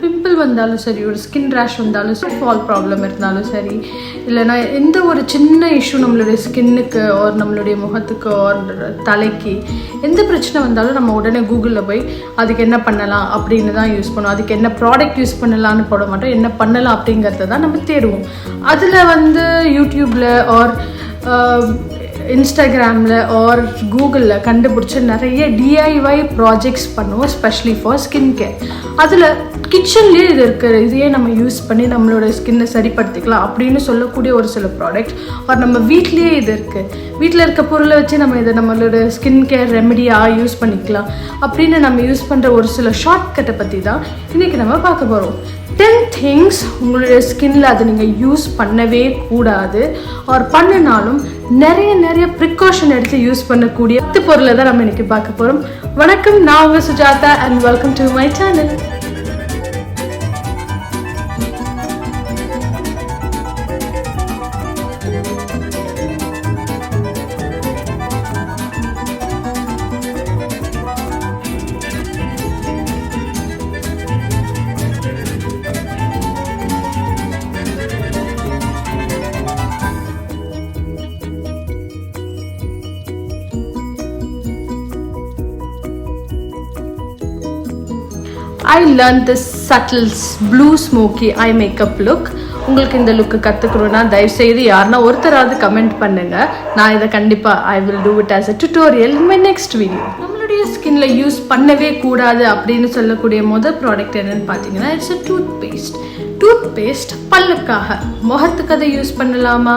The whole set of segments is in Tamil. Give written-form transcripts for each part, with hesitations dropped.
பிம்பிள் வந்தாலும் சரி, ஒரு ஸ்கின் ரேஷ் வந்தாலும் சரி, ஃபால் ப்ராப்ளம் இருந்தாலும் சரி, இல்லைனா எந்த ஒரு சின்ன இஷ்யூ நம்மளுடைய ஸ்கின்னுக்கு ஒரு நம்மளுடைய முகத்துக்கு ஒரு தலைக்கு எந்த பிரச்சனை வந்தாலும் நம்ம உடனே கூகுளில் போய் அதுக்கு என்ன பண்ணலாம் அப்படின்னு தான் யூஸ் பண்ணுவோம். அதுக்கு என்ன ப்ராடக்ட் யூஸ் பண்ணலான்னு போட மாட்டோம், என்ன பண்ணலாம் அப்படிங்கிறத தான் நம்ம தேடுவோம். அதில் வந்து யூடியூப்பில் ஆர் இன்ஸ்டாகிராமில் ஆர் கூகுளில் கண்டுபிடிச்ச நிறைய டிஐஒய் ப்ராஜெக்ட்ஸ் பண்ணுவோம், ஸ்பெஷலி ஃபார் ஸ்கின் கேர். அதில் கிச்சன்லேயே இது இருக்கிற இதையே நம்ம யூஸ் பண்ணி நம்மளோட ஸ்கின்னை சரிப்படுத்திக்கலாம் அப்படின்னு சொல்லக்கூடிய ஒரு சில ப்ராடக்ட், ஆர் நம்ம வீட்லேயே இது இருக்குது, வீட்டில் இருக்க பொருளை வச்சு நம்ம இதை நம்மளோட ஸ்கின் கேர் ரெமெடியாக யூஸ் பண்ணிக்கலாம் அப்படின்னு நம்ம யூஸ் பண்ணுற ஒரு சில ஷார்ட்கட்டை பற்றி தான் இன்றைக்கி நம்ம பார்க்க போகிறோம். 10 திங்ஸ் உங்களுடைய ஸ்கின்னில் அதை நீங்கள் யூஸ் பண்ணவே கூடாது, ஆர் பண்ணினாலும் நிறைய ப்ரிகாஷன் எடுத்து யூஸ் பண்ணக்கூடிய 10 பொருளை தான் நம்ம இன்றைக்கி பார்க்க போகிறோம். வணக்கம், நான் உங்கள் Sujatha and welcome to my channel. I learned this subtle blue smoky eye makeup look. உங்களுக்கு இந்த லுக்கு கற்றுக்கணுன்னா தயவுசெய்து யாருன்னா ஒருத்தராவது கமெண்ட் பண்ணுங்கள். நான் இதை கண்டிப்பாக I will do it as a tutorial in my next video. நம்மளுடைய ஸ்கின்ல யூஸ் பண்ணவே கூடாது அப்படின்னு சொல்லக்கூடிய முதல் ப்ராடக்ட் என்னன்னு பார்த்தீங்கன்னா இட்ஸ் அ டூத்பேஸ்ட். பல்லுக்காக, முகத்துக்கு அதை யூஸ் பண்ணலாமா?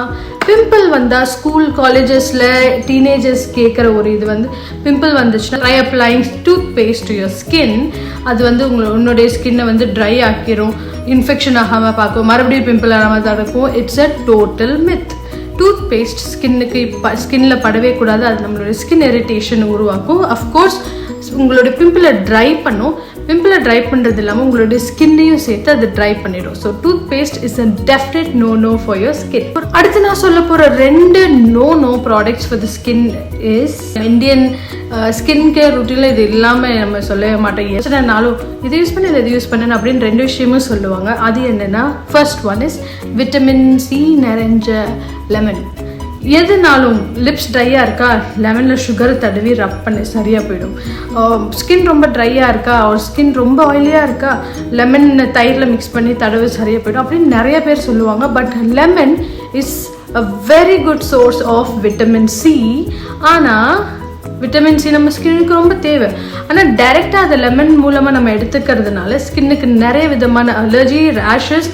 பிம்பிள் வந்தால் ஸ்கூல் காலேஜஸில் டீனேஜர்ஸ் கேட்குற ஒரு இது வந்து பிம்பிள் வந்துச்சுன்னா try applying toothpaste to your skin. அது வந்து உன்னுடைய ஸ்கின்னை வந்து ட்ரை ஆக்கிரும், இன்ஃபெக்ஷன் ஆகாமல் பார்க்கும், மறுபடியும் பிம்பிள் ஆகாமல் தடுக்கும். It's a total myth. Toothpaste ஸ்கின்ல படவே கூடாது, அது நம்மளுடைய ஸ்கின் இரிட்டேஷன் உருவாக்கும். அஃப்கோர்ஸ் உங்களுடைய பிம்பிளை ட்ரை பண்ணும். பிம்பிளை ட்ரை பண்ணுறது இல்லாமல் உங்களுடைய ஸ்கின்னையும் சேர்த்து அது ட்ரை பண்ணிடும். So toothpaste is a definite no for your skin. அடுத்து நான் சொல்ல போகிற 2 no products for the skin is Indian skin care ருட்டீனில் இது இல்லாமல் நம்ம சொல்லவே மாட்டோம். எத்தனைனாலும் இது யூஸ் பண்ணி இதை யூஸ் பண்ணேன் அப்படின்னு 2 விஷயமும் சொல்லுவாங்க. அது என்னென்னா, first one is vitamin C நிறைஞ்ச லெமன். எதுனாலும் லிப்ஸ் ட்ரையாக இருக்கா, லெமனில் சுகர் தடவி ரப் பண்ணி சரியாக போயிடும். ஸ்கின் ரொம்ப ட்ரையாக இருக்கா, ஒரு ஸ்கின் ரொம்ப ஆயிலியாக இருக்கா, லெமன் தயிரில் மிக்ஸ் பண்ணி தடவி சரியாக போயிடும் அப்படின்னு நிறைய பேர் சொல்லுவாங்க. But lemon is a very good source of vitamin C. ஆனால் விட்டமின் சி நம்ம ஸ்கின்னுக்கு ரொம்ப தேவை. ஆனால் டைரெக்டாக அதை லெமன் மூலமாக நம்ம எடுத்துக்கிறதுனால ஸ்கின்னுக்கு நிறைய விதமான அலர்ஜி, ரேஷஸ்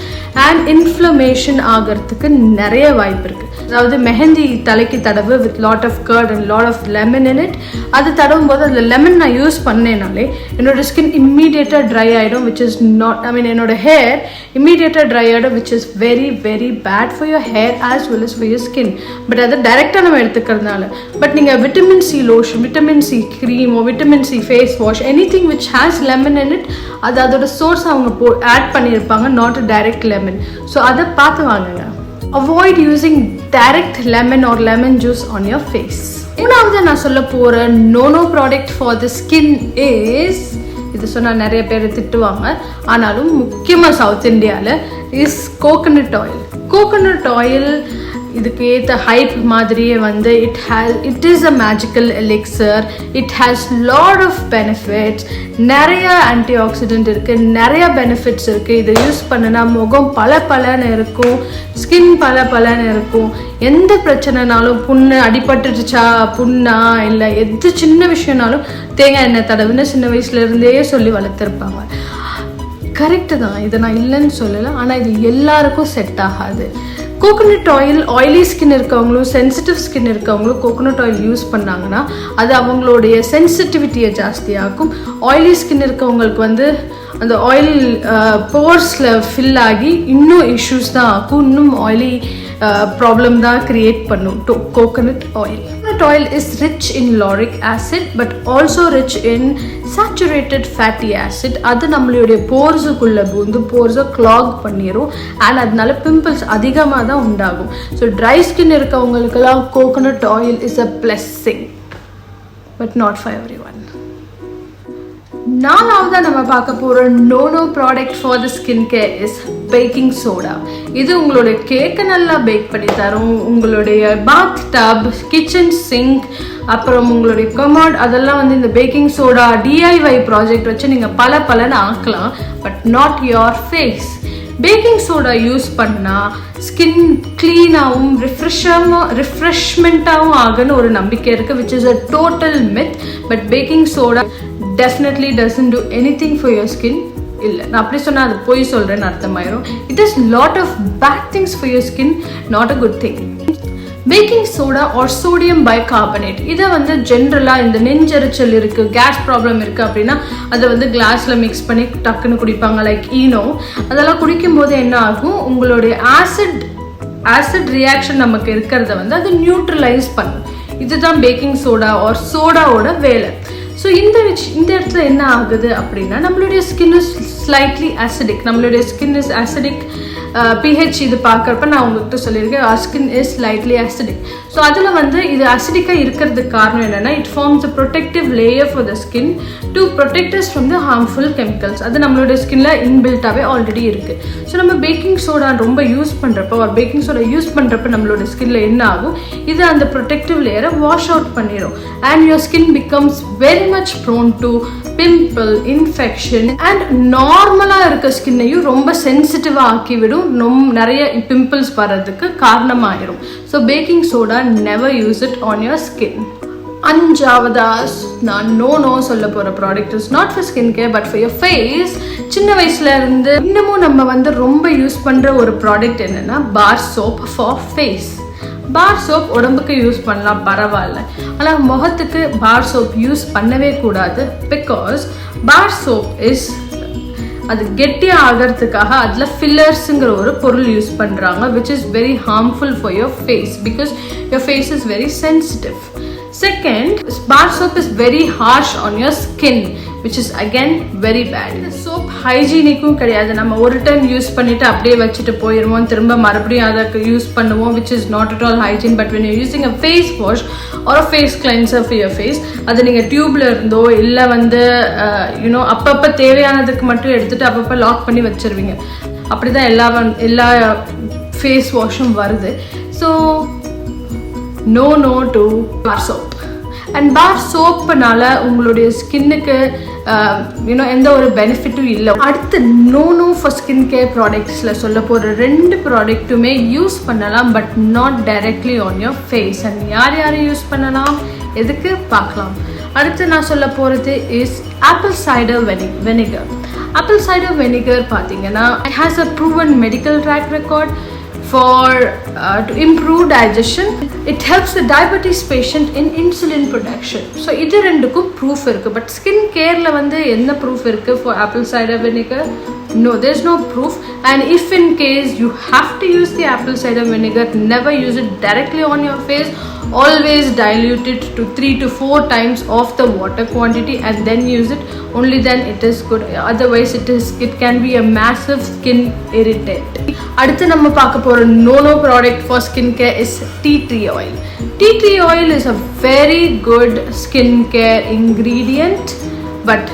அண்ட் இன்ஃப்ளமேஷன் ஆகிறதுக்கு நிறைய வாய்ப்பு இருக்குது. அதாவது மெஹந்தி தலைக்கு தடவு with lot of curd and lot of lemon in it. அது தடவும் போது அதில் லெமன் நான் யூஸ் பண்ணேனாலே என்னோட ஸ்கின் இம்மீடியட்டாக ட்ரை ஆகிடும், விச் இஸ் நாட் என்னோட ஹேர் இம்மீடியட்டாக ட்ரை ஆகிடும், which is very very bad for your hair as well as for your skin. But அதை டைரெக்டாக நம்ம எடுத்துக்கிறதுனால, பட் நீங்கள் vitamin C lotion, vitamin C க்ரீமோ, vitamin C face wash, anything which has lemon in it, அது அதோட சோர்ஸ் அவங்க ஆட் பண்ணியிருப்பாங்க, not a direct lemon. So அதை பார்த்து வாங்குங்க. Avoid using direct lemon or lemon juice on your face. மூணாவது நான் சொல்ல போகிற no product for the skin is, இது சொன்னால் நிறைய பேர் திட்டுவாங்க, ஆனாலும் முக்கியமாக சவுத் இந்தியாவில் is coconut oil. Coconut oil இதுக்கு ஏற்ற ஹைப் மாதிரியே வந்து it is a magical elixir. It has lot of benefits. நிறைய ஆன்டி ஆக்சிடென்ட் இருக்குது, நிறைய பெனிஃபிட்ஸ் இருக்குது. இதை யூஸ் பண்ணினா முகம் பளபளன்னு இருக்கும், ஸ்கின் பளபளன்னு இருக்கும். எந்த பிரச்சனைனாலும், புண்ணு அடிபட்டுருச்சா, புண்ணா இல்லை எது சின்ன விஷயம்னாலும் தேங்காய் எண்ணெய் தடவுன்னு சின்ன வயசுலேருந்தே சொல்லி வளர்த்துருப்பாங்க. கரெக்டு தான், இதை நான் இல்லைன்னு சொல்லலை, ஆனால் இது எல்லாருக்கும் செட் ஆகாது. கோகோனட் ஆயில் ஆயிலி ஸ்கின் இருக்கவங்களும் சென்சிட்டிவ் ஸ்கின் இருக்கவங்களும் கோகோனட் ஆயில் யூஸ் பண்ணாங்கன்னா அது அவங்களுடைய சென்சிட்டிவிட்டியை ஜாஸ்தியாகும். ஆயிலி ஸ்கின் இருக்கவங்களுக்கு வந்து அந்த ஆயில் போர்ஸில் ஃபில் ஆகி இன்னும் இஷ்யூஸ் தான் ஆகும், இன்னும் ஆயிலி ப்ராப்ளம் தான் க்ரியேட் பண்ணும் coconut oil. Coconut oil is rich in lauric acid but also rich in saturated fatty acid. அது நம்மளுடைய போர்ஸுக்குள்ள பூந்து போர்ஸை clog பண்ணிரும் and அதனால பிம்பிள்ஸ் அதிகமாக தான் உண்டாகும். ஸோ ட்ரை ஸ்கின் இருக்கவங்களுக்கெல்லாம் coconut oil is a blessing but not for everyone. நாலாவதா நம்ம பார்க்க போற no product for the skin care is baking soda. இது உங்களுடைய கேக்கை நல்லா பேக் பண்ணி தரும். உங்களுடைய பாத் டப், கிச்சன் சிங்க், அப்புறம் உங்களுடைய கமோட், அதெல்லாம் வந்து இந்த பேக்கிங் சோடா DIY ப்ராஜெக்ட் வச்சு நீங்கள் பலன்னு ஆக்கலாம். But not your face. Baking soda use பண்ணால் ஸ்கின் க்ளீனாகவும் ரிஃப்ரெஷ்மெண்ட்டாகவும் ஆகுன்னு ஒரு நம்பிக்கை இருக்குது, which is a total myth. But baking soda definitely doesn't do anything for your skin. இல்லை, நான் அப்படி சொன்னால் அது போய் சொல்கிறேன்னு அர்த்தமாயிரும். It does lot of bad things for your skin, not a good thing. Baking soda or sodium bicarbonate, இதை வந்து ஜென்ரலாக இந்த நெஞ்செரிச்சல் இருக்குது, கேஸ் ப்ராப்ளம் இருக்குது அப்படின்னா அதை வந்து கிளாஸில் மிக்ஸ் பண்ணி டக்குன்னு குடிப்பாங்க, லைக் ஈனோ. அதெல்லாம் குடிக்கும்போது என்ன ஆகும், உங்களுடைய ஆசிட் ரியாக்ஷன் நமக்கு இருக்கிறத வந்து அது நியூட்ரலைஸ் பண்ணும். இதுதான் பேக்கிங் சோடா ஆர் சோடாவோட வேலை. ஸோ இந்த இடத்துல என்ன ஆகுது அப்படின்னா, நம்மளுடைய ஸ்கின் இஸ் ஸ்லைட்லி ஆசிடிக். நம்மளுடைய ஸ்கின் இஸ் ஆசிடிக். pH இது பார்க்குறப்ப நான் உங்கள்கிட்ட சொல்லியிருக்கேன், skin is slightly acidic. So அதில் வந்து இது அசிடிக்காக இருக்கிறதுக்கு காரணம் என்னென்னா, it forms a protective layer for the skin to protect us from the harmful chemicals. அது நம்மளோட ஸ்கின்ல இன்பில்ட்டாகவே ஆல்ரெடி இருக்குது. ஸோ நம்ம பேக்கிங் சோடா ரொம்ப யூஸ் பண்ணுறப்போ, ஒரு பேக்கிங் சோடா யூஸ் பண்ணுறப்ப நம்மளோட ஸ்கின்ல என்ன ஆகும், இது அந்த ப்ரொடெக்டிவ் லேயரை வாஷ் அவுட் பண்ணிடும். And your skin becomes very much prone to pimple, infection. And நார்மலாக இருக்க ஸ்கின்னையும் ரொம்ப சென்சிட்டிவாக ஆக்கிவிடும், நிறைய பிம்பிள்ஸ் வர்றதுக்கு காரணமாயிரும். So baking soda never use it on your skin. அஞ்சாவதா நான் நோ சொல்ல போகிற product is not for skin care but for your face. சின்ன வயசுல இருந்து இன்னமும் நம்ம வந்து ரொம்ப யூஸ் பண்ணுற ஒரு ப்ராடக்ட் என்னென்னா bar soap for face. Bar soap உடம்புக்கு யூஸ் பண்ணலாம், பரவாயில்ல. ஆனால் முகத்துக்கு பார் சோப் யூஸ் பண்ணவே கூடாது. பிகாஸ் பார் சோப் இஸ் அது கெட்டியாக ஆகிறதுக்காக அதில் ஃபில்லர்ஸுங்கிற ஒரு பொருள் யூஸ் பண்ணுறாங்க, which is very harmful for your face because your face is very sensitive. Second, bar soap is very harsh on your skin, which is again very bad. இந்த சோப் ஹைஜீனிக்கும் கிடையாது. நம்ம ஒரு டைம் யூஸ் பண்ணிட்டு அப்படியே வச்சுட்டு போயிடுவோம், திரும்ப மறுபடியும் அதை யூஸ் பண்ணுவோம், which is not at all hygiene. But when you're using a face wash or a face cleanser for your face, அது நீங்கள் டியூப்ல இருந்தோ இல்லை வந்து அப்பப்போ தேவையானதுக்கு மட்டும் எடுத்துட்டு அப்பப்போ லாக் பண்ணி வச்சிருவீங்க. அப்படிதான் எல்லா ஃபேஸ் வாஷும் வருது. So no to bar soap. And bar சோப்புனால உங்களுடைய ஸ்கின்னுக்கு எந்த ஒரு பெனிஃபிட்டும் இல்லை. அடுத்து நோ ஃபார் ஸ்கின் கேர் ப்ராடக்ட்ஸில் சொல்ல போகிற 2 ப்ராடக்ட்டுமே யூஸ் பண்ணலாம், but not directly on your face. And யார் யூஸ் பண்ணலாம், எதுக்கு பார்க்கலாம். அடுத்து நான் சொல்ல போகிறது is apple cider vinegar. Apple cider vinegar பார்த்தீங்கன்னா it has a proven medical track record for to improve digestion. It helps the diabetes patient in insulin production. So இது ரெண்டுக்கும் proof இருக்கு. But skin careல வந்து என்ன proof இருக்கு for apple cider vinegar? No, there's no proof. And if in case you have to use the apple cider vinegar, never use it directly on your face. Always dilute it to 3 to 4 times of the water quantity and then use it. Only then it is good. Otherwise it can be a massive skin irritant. அடுத்து நம்ம பார்க்க போற no product for skin care is tea tree oil. Tea tree oil is a very good skin care ingredient, but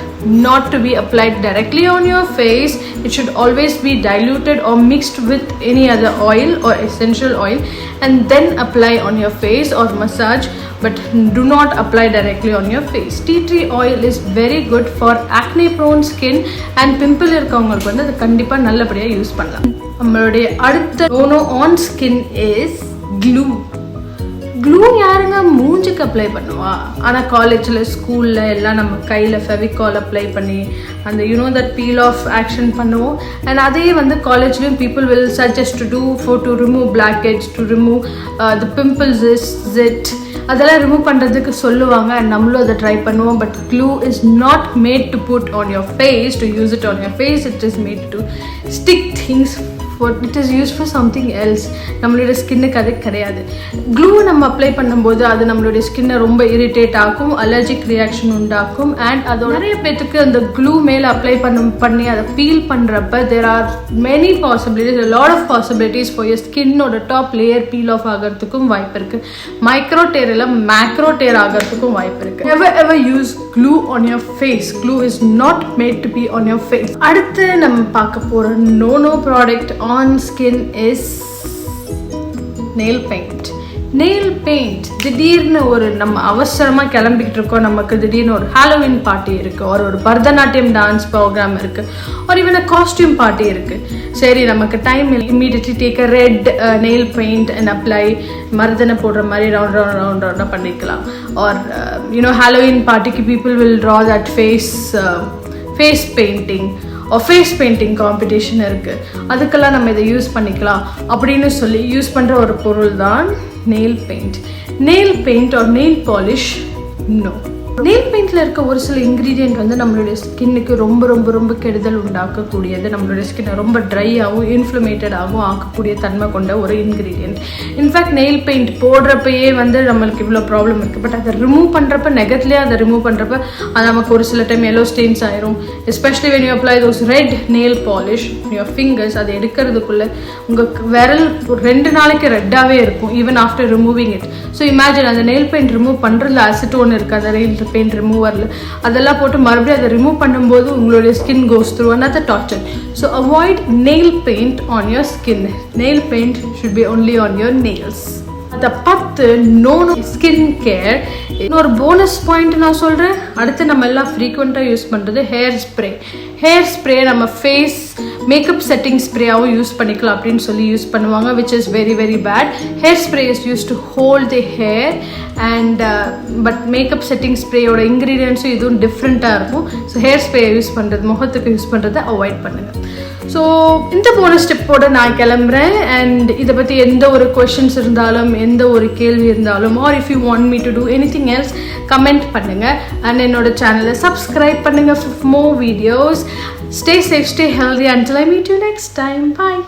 not to be applied directly on your face. It should always be diluted or mixed with any other oil or essential oil and then apply on your face or massage, but do not apply directly on your face. Tea tree oil is very good for acne prone skin and pimple இருக்கவங்களுக்கு வந்து அது கண்டிப்பா நல்லபடியா யூஸ் பண்ணலாம். நம்மளுடைய அடுத்த no on skin is glue. Glue யாருங்க மூஞ்சுக்கு அப்ளை பண்ணுவா? ஆனால் காலேஜில் ஸ்கூலில் எல்லாம் நம்ம கையில் ஃபெவிகால் அப்ளை பண்ணி அந்த தட் பீல் ஆஃப் ஆக்ஷன் பண்ணுவோம். அண்ட் அதே வந்து காலேஜ்லேயும் people will suggest to do to remove black heads, to remove the pimples zit, அதெல்லாம் ரிமூவ் பண்ணுறதுக்கு சொல்லுவாங்க. அண்ட் நம்மளும் அதை ட்ரை பண்ணுவோம். But glue is not made to put on your face, to use it on your face. It is made to stick things it is use for something else. நம்மளுடைய ஸ்கின்னுக்கு அது கிடையாது. க்ளூ நம்ம அப்ளை பண்ணும்போது அது நம்மளுடைய ஸ்கின்னை ரொம்ப இரிட்டேட் ஆகும், அலர்ஜிக் ரியாக்ஷன் உண்டாக்கும். அண்ட் அதோட நிறைய பேத்துக்கு அந்த க்ளூ மேலே அப்ளை பண்ணி அதை பீல் பண்ணுறப்ப there are many possibilities, a lot of possibilities for your ஸ்கின்னோட டாப் லேயர் பீல் ஆஃப் ஆகிறதுக்கும் வாய்ப்பு இருக்குது. மைக்ரோ டேர் இல்லை மேக்ரோ டேர் ஆகிறதுக்கும் வாய்ப்பு இருக்குது. ever use glue on your face. Glue is not made to be on your face. அடுத்து நம்ம பார்க்க போற no product on skin is nail paint. nail paint திடீர்னு ஒரு நம்ம அவசரமாக கிளம்பிக்கிட்டு இருக்கோம், நமக்கு திடீர்னு ஒரு ஹாலோவின் பார்ட்டி இருக்குது, ஒரு பரதநாட்டியம் டான்ஸ் ப்ரோக்ராம் இருக்குது, ஒரு ஈவன் காஸ்டியூம் பார்ட்டி இருக்குது. சரி, நமக்கு time immediately take a red nail paint and apply, மருதனை போடுற மாதிரி ரவுண்டாக பண்ணிக்கலாம். ஆர் யூனோ ஹாலோவின் பார்ட்டிக்கு people will draw that face painting face painting competition இருக்குது, அதுக்கெல்லாம் நம்ம இதை யூஸ் பண்ணிக்கலாம் அப்படின்னு சொல்லி யூஸ் பண்ணுற ஒரு பொருள் தான் nail paint. nail paint or nail polish, no. Nail பெயிண்டில் இருக்க ஒரு சில இன்க்ரீடியன்ட் வந்து நம்மளுடைய ஸ்கின்னுக்கு ரொம்ப ரொம்ப ரொம்ப கெடுதல் உண்டாக்கக்கூடியது, நம்மளுடைய ஸ்கின்னை ரொம்ப ட்ரையாகவும் இன்ஃப்ளமேட்டடாகவும் ஆக்கக்கூடிய தன்மை கொண்ட ஒரு இன்க்ரீடியன்ட். இன்ஃபேக்ட் நெயில் பெயிண்ட் போடுறப்பயே வந்து நம்மளுக்கு இவ்வளோ ப்ராப்ளம் இருக்குது. பட் அதை ரிமூவ் பண்ணுறப்ப நெகத்துலேயே அதை ரிமூவ் பண்ணுறப்ப அது நமக்கு ஒரு சில டைம் எல்லோ ஸ்டெயின்ஸ் ஆயிரும். Especially when you apply those red nail polish your fingers, அதை எடுக்கிறதுக்குள்ளே உங்கள் விரல் 2 நாளைக்கு ரெட்டாகவே இருக்கும் even after removing it. So imagine அந்த நெயில் பெயிண்ட் ரிமூவ் பண்ணுறதுல அசிட்டோன் இருக்குது, அந்த நெயில் பெயிண்ட் ரிமூவரில் அதெல்லாம் போட்டு மறுபடியும் அதை ரிமூவ் பண்ணும்போது உங்களுடைய skin goes through another torture. So avoid nail paint on your skin. Nail paint should be only on your nails. அந்த 10 நோ ஸ்கின் கேர் இன்னொரு போனஸ் பாயிண்ட் நான் சொல்கிறேன். அடுத்து நம்ம எல்லாம் ஃப்ரீக்வெண்ட்டாக யூஸ் பண்ணுறது ஹேர் ஸ்ப்ரே. ஹேர் ஸ்ப்ரே நம்ம ஃபேஸ் மேக்கப் செட்டிங் ஸ்ப்ரேயாகவும் யூஸ் பண்ணிக்கலாம் அப்படின்னு சொல்லி யூஸ் பண்ணுவாங்க, which is very very bad. Hair spray is use to hold the hair and but makeup setting ஸ்ப்ரேயோட இன்க்ரீடியன்ஸும் இதுவும் டிஃப்ரெண்ட்டாக இருக்கும். ஸோ ஹேர் ஸ்ப்ரே யூஸ் பண்ணுறது, முகத்துக்கு யூஸ் பண்ணுறதை அவாய்ட் பண்ணுங்கள். ஸோ இந்த போனஸ் ஸ்டெப்போடு நான் கிளம்புறேன். அண்ட் இதை பற்றி எந்த ஒரு கொஷின்ஸ் இருந்தாலும், எந்த ஒரு கேள்வி இருந்தாலும், or if you want me to do anything else comment பண்ணுங்கள். அண்ட் என்னோட சேனலை சப்ஸ்கிரைப் பண்ணுங்கள் for more videos. Stay safe, stay healthy until I meet you next time. Bye.